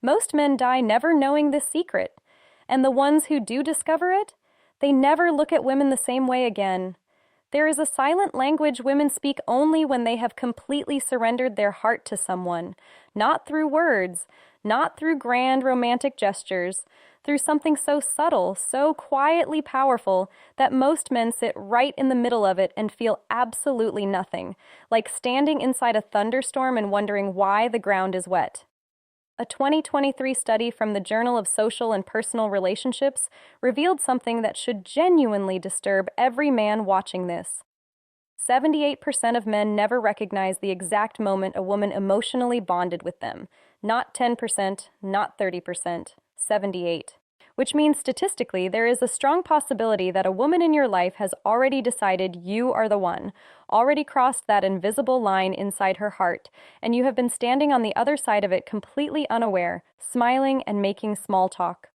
Most men die never knowing this secret, and the ones who do discover it, they never look at women the same way again. There is a silent language women speak only when they have completely surrendered their heart to someone, not through words, not through grand romantic gestures, through something so subtle, so quietly powerful, that most men sit right in the middle of it and feel absolutely nothing, like standing inside a thunderstorm and wondering why the ground is wet. A 2023 study from the Journal of Social and Personal Relationships revealed something that should genuinely disturb every man watching this. 78% of men never recognize the exact moment a woman emotionally bonded with them. Not 10%, not 30%, 78. Which means statistically, there is a strong possibility that a woman in your life has already decided you are the one, already crossed that invisible line inside her heart, and you have been standing on the other side of it completely unaware, smiling and making small talk.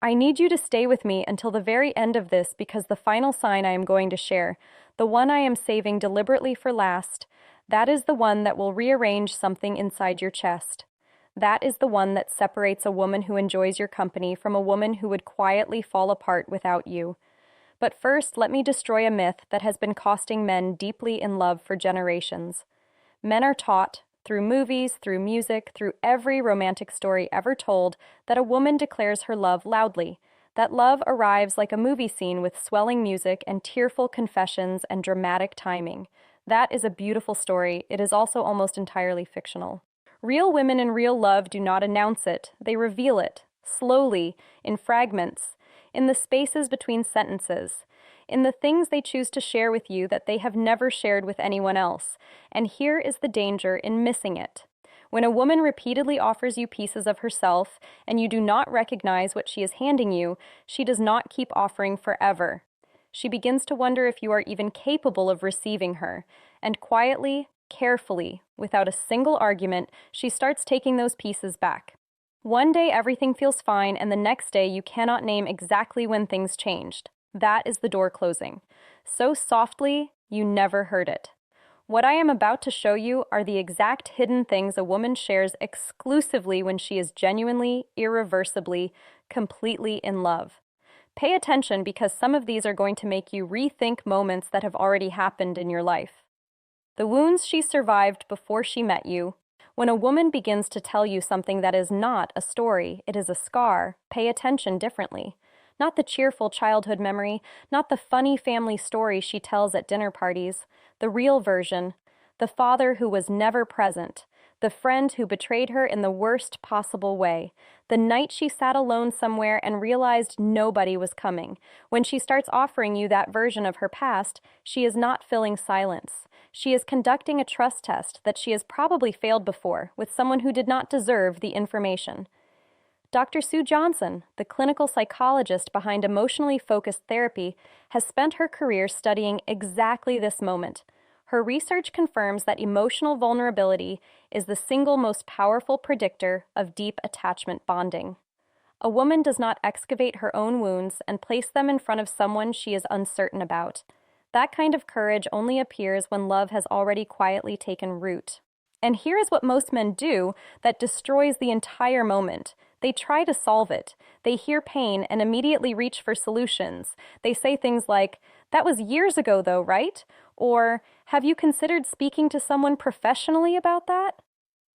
I need you to stay with me until the very end of this because the final sign I am going to share, the one I am saving deliberately for last, that is the one that will rearrange something inside your chest. That is the one that separates a woman who enjoys your company from a woman who would quietly fall apart without you. But first, let me destroy a myth that has been costing men deeply in love for generations. Men are taught, through movies, through music, through every romantic story ever told, that a woman declares her love loudly, that love arrives like a movie scene with swelling music and tearful confessions and dramatic timing. That is a beautiful story. It is also almost entirely fictional. Real women in real love do not announce it, they reveal it, slowly, in fragments, in the spaces between sentences, in the things they choose to share with you that they have never shared with anyone else. And here is the danger in missing it. When a woman repeatedly offers you pieces of herself and you do not recognize what she is handing you, she does not keep offering forever. She begins to wonder if you are even capable of receiving her, and quietly, carefully, without a single argument, she starts taking those pieces back. One day everything feels fine, and the next day you cannot name exactly when things changed. That is the door closing. So softly, you never heard it. What I am about to show you are the exact hidden things a woman shares exclusively when she is genuinely, irreversibly, completely in love. Pay attention because some of these are going to make you rethink moments that have already happened in your life. The wounds she survived before she met you. When a woman begins to tell you something that is not a story, it is a scar, pay attention differently. Not the cheerful childhood memory, not the funny family story she tells at dinner parties, the real version, the father who was never present, the friend who betrayed her in the worst possible way, the night she sat alone somewhere and realized nobody was coming. When she starts offering you that version of her past, she is not filling silence. She is conducting a trust test that she has probably failed before with someone who did not deserve the information. Dr. Sue Johnson, the clinical psychologist behind emotionally focused therapy, has spent her career studying exactly this moment. Her research confirms that emotional vulnerability is the single most powerful predictor of deep attachment bonding. A woman does not excavate her own wounds and place them in front of someone she is uncertain about. That kind of courage only appears when love has already quietly taken root. And here is what most men do that destroys the entire moment. They try to solve it. They hear pain and immediately reach for solutions. They say things like, "That was years ago though, right?" Or, "Have you considered speaking to someone professionally about that?"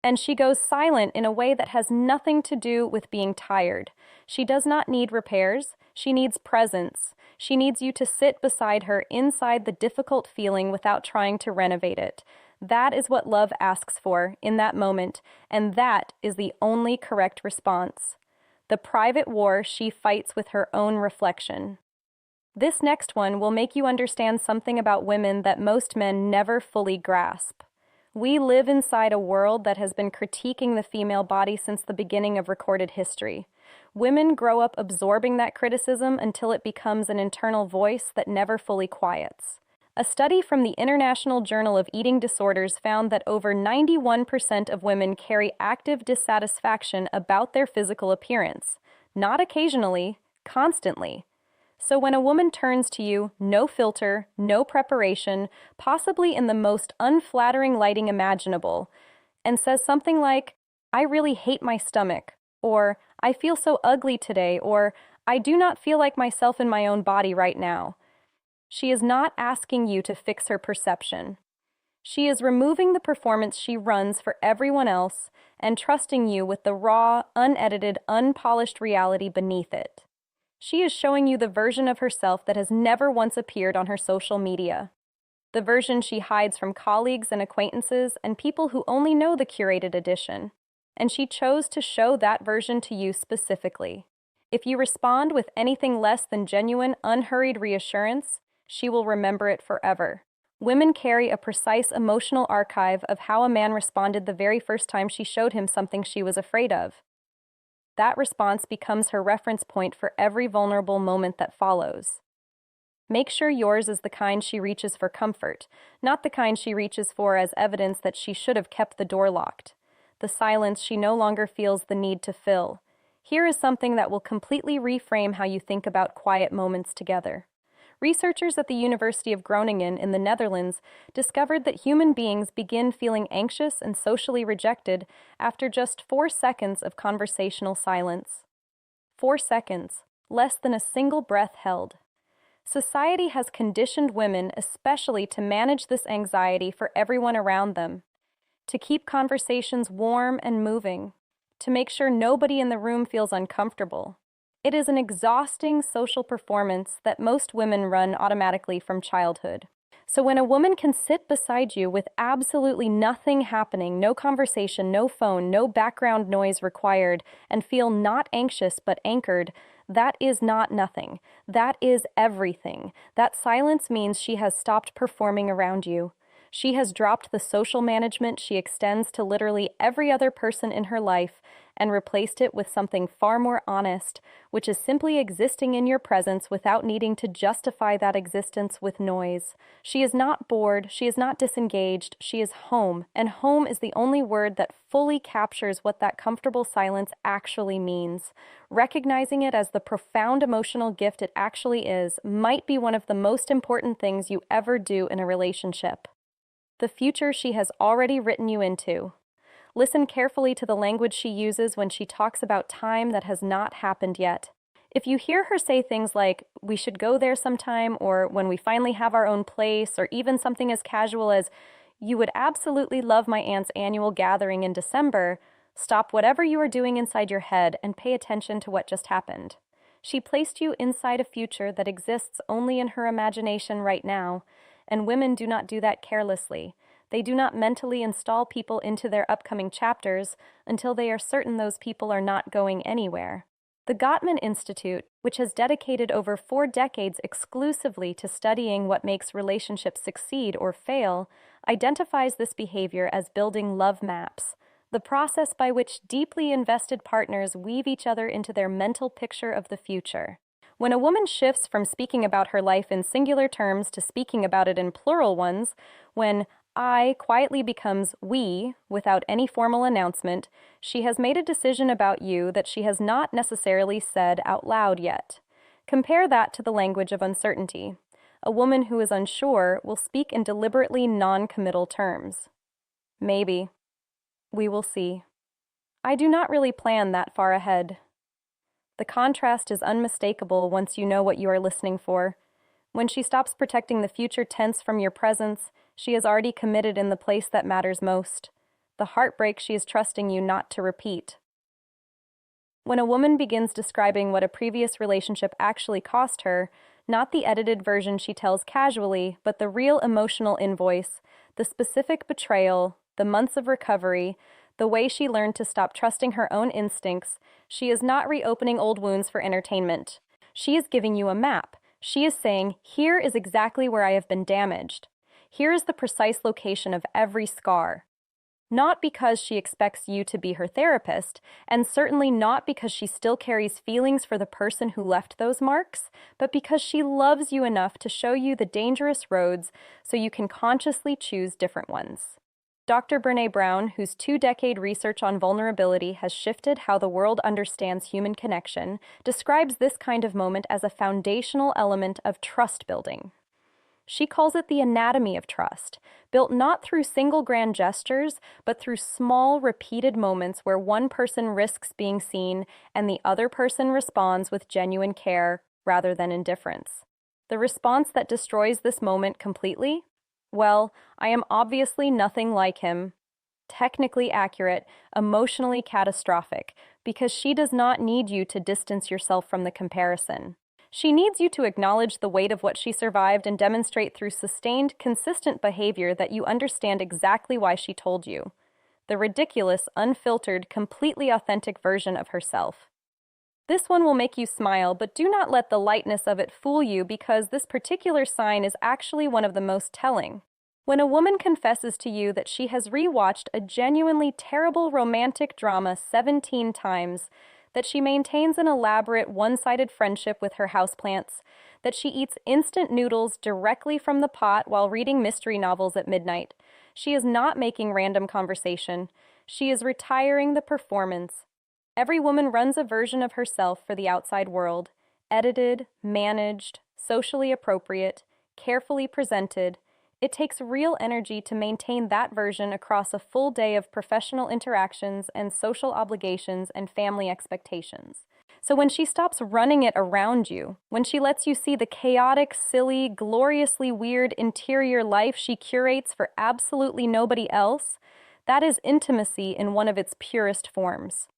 And she goes silent in a way that has nothing to do with being tired. She does not need repairs. She needs presence. She needs you to sit beside her inside the difficult feeling without trying to renovate it. That is what love asks for in that moment, and that is the only correct response. The private war she fights with her own reflection. This next one will make you understand something about women that most men never fully grasp. We live inside a world that has been critiquing the female body since the beginning of recorded history. Women grow up absorbing that criticism until it becomes an internal voice that never fully quiets. A study from the International Journal of Eating Disorders found that over 91% of women carry active dissatisfaction about their physical appearance, not occasionally, constantly. So when a woman turns to you, no filter, no preparation, possibly in the most unflattering lighting imaginable, and says something like, "I really hate my stomach," or I feel so ugly today, or I do not feel like myself in my own body right now. She is not asking you to fix her perception. She is removing the performance she runs for everyone else and trusting you with the raw, unedited, unpolished reality beneath it. She is showing you the version of herself that has never once appeared on her social media. The version she hides from colleagues and acquaintances and people who only know the curated edition. And she chose to show that version to you specifically. If you respond with anything less than genuine, unhurried reassurance, she will remember it forever. Women carry a precise emotional archive of how a man responded the very first time she showed him something she was afraid of. That response becomes her reference point for every vulnerable moment that follows. Make sure yours is the kind she reaches for comfort, not the kind she reaches for as evidence that she should have kept the door locked. The silence she no longer feels the need to fill. Here is something that will completely reframe how you think about quiet moments together. Researchers at the University of Groningen in the Netherlands discovered that human beings begin feeling anxious and socially rejected after just 4 seconds of conversational silence. 4 seconds, less than a single breath held. Society has conditioned women especially to manage this anxiety for everyone around them, to keep conversations warm and moving, to make sure nobody in the room feels uncomfortable. It is an exhausting social performance that most women run automatically from childhood. So when a woman can sit beside you with absolutely nothing happening, no conversation, no phone, no background noise required, and feel not anxious but anchored, that is not nothing. That is everything. That silence means she has stopped performing around you. She has dropped the social management she extends to literally every other person in her life and replaced it with something far more honest, which is simply existing in your presence without needing to justify that existence with noise. She is not bored, she is not disengaged, she is home, and home is the only word that fully captures what that comfortable silence actually means. Recognizing it as the profound emotional gift it actually is might be one of the most important things you ever do in a relationship. The future she has already written you into. Listen carefully to the language she uses when she talks about time that has not happened yet. If you hear her say things like, "We should go there sometime," or "when we finally have our own place," or even something as casual as, "You would absolutely love my aunt's annual gathering in December," stop whatever you are doing inside your head and pay attention to what just happened. She placed you inside a future that exists only in her imagination right now, and women do not do that carelessly. They do not mentally install people into their upcoming chapters until they are certain those people are not going anywhere. The Gottman Institute, which has dedicated over 4 decades exclusively to studying what makes relationships succeed or fail, identifies this behavior as building love maps, the process by which deeply invested partners weave each other into their mental picture of the future. When a woman shifts from speaking about her life in singular terms to speaking about it in plural ones, when I quietly becomes we without any formal announcement, she has made a decision about you that she has not necessarily said out loud yet. Compare that to the language of uncertainty. A woman who is unsure will speak in deliberately non-committal terms. Maybe. We will see. I do not really plan that far ahead. The contrast is unmistakable once you know what you are listening for. When she stops protecting the future tense from your presence, she is already committed in the place that matters most, the heartbreak she is trusting you not to repeat. When a woman begins describing what a previous relationship actually cost her, not the edited version she tells casually, but the real emotional invoice, the specific betrayal, the months of recovery, the way she learned to stop trusting her own instincts, she is not reopening old wounds for entertainment. She is giving you a map. She is saying, here is exactly where I have been damaged. Here is the precise location of every scar. Not because she expects you to be her therapist, and certainly not because she still carries feelings for the person who left those marks, but because she loves you enough to show you the dangerous roads so you can consciously choose different ones. Dr. Brené Brown, whose 2-decade research on vulnerability has shifted how the world understands human connection, describes this kind of moment as a foundational element of trust building. She calls it the anatomy of trust, built not through single grand gestures, but through small, repeated moments where one person risks being seen and the other person responds with genuine care rather than indifference. The response that destroys this moment completely? Well, I am obviously nothing like him. Technically accurate, emotionally catastrophic, because she does not need you to distance yourself from the comparison. She needs you to acknowledge the weight of what she survived and demonstrate through sustained, consistent behavior that you understand exactly why she told you. The ridiculous, unfiltered, completely authentic version of herself. This one will make you smile, but do not let the lightness of it fool you because this particular sign is actually one of the most telling. When a woman confesses to you that she has rewatched a genuinely terrible romantic drama 17 times, that she maintains an elaborate one-sided friendship with her houseplants, that she eats instant noodles directly from the pot while reading mystery novels at midnight. She is not making random conversation. She is retiring the performance. Every woman runs a version of herself for the outside world, edited, managed, socially appropriate, carefully presented. It takes real energy to maintain that version across a full day of professional interactions and social obligations and family expectations. So when she stops running it around you, when she lets you see the chaotic, silly, gloriously weird interior life she curates for absolutely nobody else, that is intimacy in one of its purest forms.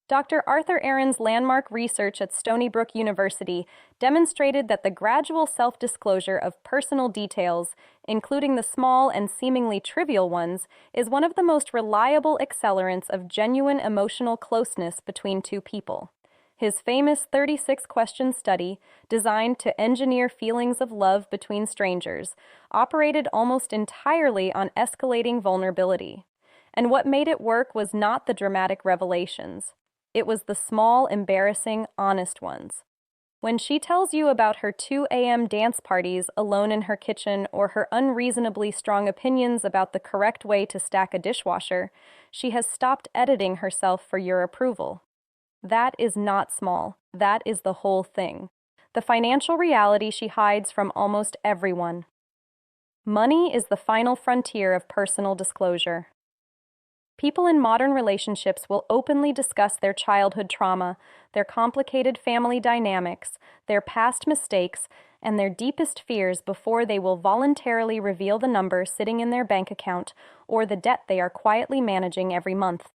Dr. Arthur Aaron's landmark research at Stony Brook University demonstrated that the gradual self-disclosure of personal details, including the small and seemingly trivial ones, is one of the most reliable accelerants of genuine emotional closeness between two people. His famous 36-question study, designed to engineer feelings of love between strangers, operated almost entirely on escalating vulnerability. And what made it work was not the dramatic revelations. It was the small, embarrassing, honest ones. When she tells you about her 2 a.m. dance parties alone in her kitchen or her unreasonably strong opinions about the correct way to stack a dishwasher, she has stopped editing herself for your approval. That is not small. That is the whole thing. The financial reality she hides from almost everyone. Money is the final frontier of personal disclosure. People in modern relationships will openly discuss their childhood trauma, their complicated family dynamics, their past mistakes, and their deepest fears before they will voluntarily reveal the number sitting in their bank account or the debt they are quietly managing every month.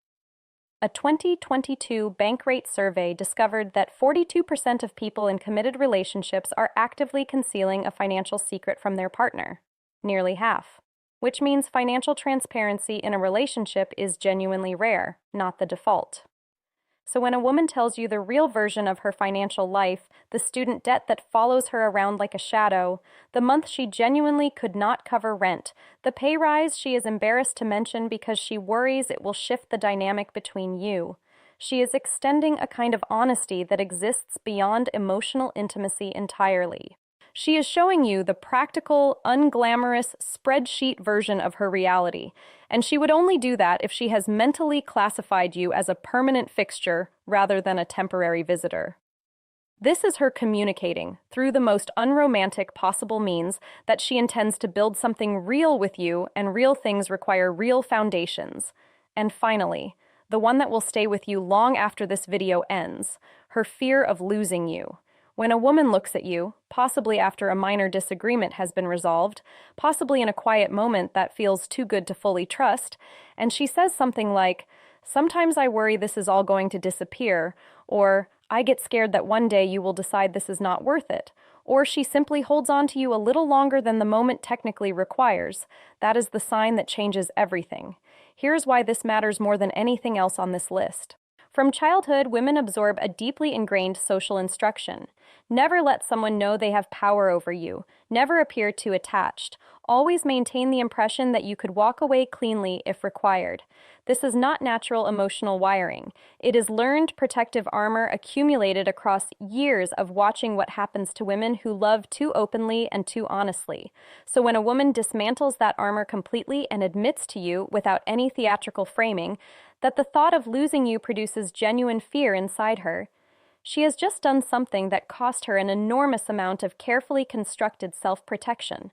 A 2022 Bankrate survey discovered that 42% of people in committed relationships are actively concealing a financial secret from their partner, nearly half. Which means financial transparency in a relationship is genuinely rare, not the default. So when a woman tells you the real version of her financial life, the student debt that follows her around like a shadow, the month she genuinely could not cover rent, the pay rise she is embarrassed to mention because she worries it will shift the dynamic between you, she is extending a kind of honesty that exists beyond emotional intimacy entirely. She is showing you the practical, unglamorous, spreadsheet version of her reality, and she would only do that if she has mentally classified you as a permanent fixture rather than a temporary visitor. This is her communicating, through the most unromantic possible means, that she intends to build something real with you, and real things require real foundations. And finally, the one that will stay with you long after this video ends, her fear of losing you. When a woman looks at you, possibly after a minor disagreement has been resolved, possibly in a quiet moment that feels too good to fully trust, and she says something like, "Sometimes I worry this is all going to disappear," or "I get scared that one day you will decide this is not worth it," or she simply holds on to you a little longer than the moment technically requires, that is the sign that changes everything. Here's why this matters more than anything else on this list. From childhood, women absorb a deeply ingrained social instruction. Never let someone know they have power over you. Never appear too attached. Always maintain the impression that you could walk away cleanly if required. This is not natural emotional wiring. It is learned protective armor accumulated across years of watching what happens to women who love too openly and too honestly. So when a woman dismantles that armor completely and admits to you, without any theatrical framing, that the thought of losing you produces genuine fear inside her, She has just done something that cost her an enormous amount of carefully constructed self-protection.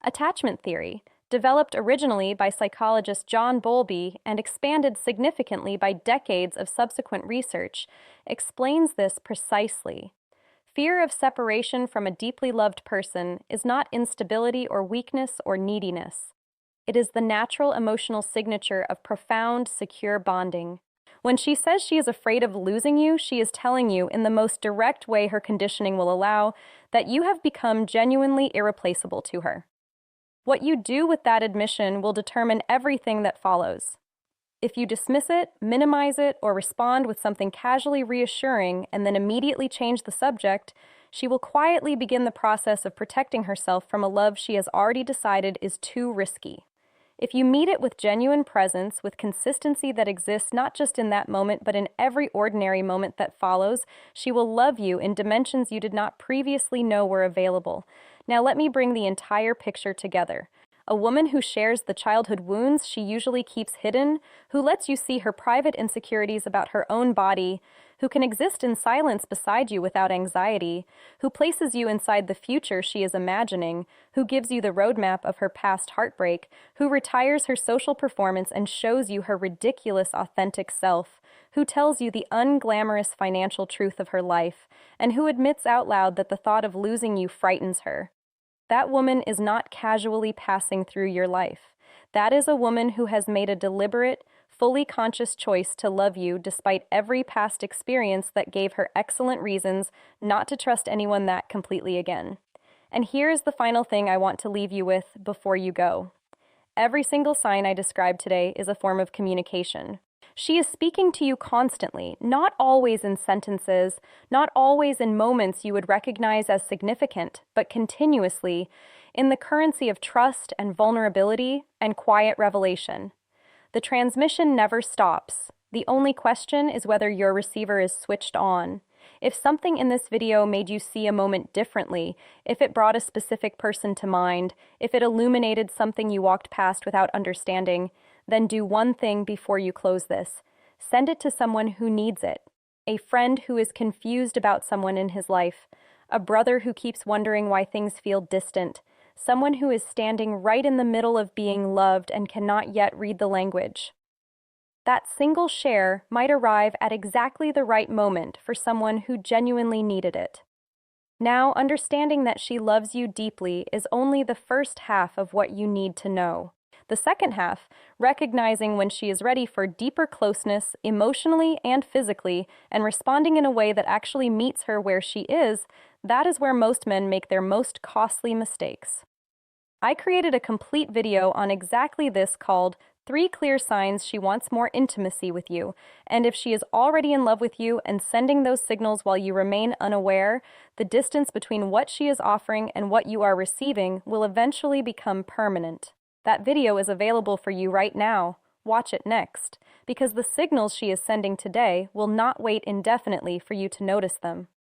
Attachment theory, developed originally by psychologist John Bowlby and expanded significantly by decades of subsequent research, explains this precisely. Fear of separation from a deeply loved person is not instability or weakness or neediness. It is the natural emotional signature of profound, secure bonding. When she says she is afraid of losing you, she is telling you, in the most direct way her conditioning will allow, that you have become genuinely irreplaceable to her. What you do with that admission will determine everything that follows. If you dismiss it, minimize it, or respond with something casually reassuring and then immediately change the subject, she will quietly begin the process of protecting herself from a love she has already decided is too risky. If you meet it with genuine presence, with consistency that exists not just in that moment but in every ordinary moment that follows, she will love you in dimensions you did not previously know were available. Now let me bring the entire picture together. A woman who shares the childhood wounds she usually keeps hidden, who lets you see her private insecurities about her own body, who can exist in silence beside you without anxiety, who places you inside the future she is imagining, who gives you the roadmap of her past heartbreak, who retires her social performance and shows you her ridiculous authentic self, who tells you the unglamorous financial truth of her life, and who admits out loud that the thought of losing you frightens her. That woman is not casually passing through your life. That is a woman who has made a deliberate, fully conscious choice to love you despite every past experience that gave her excellent reasons not to trust anyone that completely again. And here is the final thing I want to leave you with before you go. Every single sign I described today is a form of communication. She is speaking to you constantly, not always in sentences, not always in moments you would recognize as significant, but continuously, in the currency of trust and vulnerability and quiet revelation. The transmission never stops. The only question is whether your receiver is switched on. If something in this video made you see a moment differently, if it brought a specific person to mind, if it illuminated something you walked past without understanding, then do one thing before you close this. Send it to someone who needs it. A friend who is confused about someone in his life. A brother who keeps wondering why things feel distant. Someone who is standing right in the middle of being loved and cannot yet read the language. That single share might arrive at exactly the right moment for someone who genuinely needed it. Now, understanding that she loves you deeply is only the first half of what you need to know. The second half, recognizing when she is ready for deeper closeness, emotionally and physically, and responding in a way that actually meets her where she is, that is where most men make their most costly mistakes. I created a complete video on exactly this called 3 Clear Signs She Wants More Intimacy with You, and if she is already in love with you and sending those signals while you remain unaware, the distance between what she is offering and what you are receiving will eventually become permanent. That video is available for you right now. Watch it next, because the signals she is sending today will not wait indefinitely for you to notice them.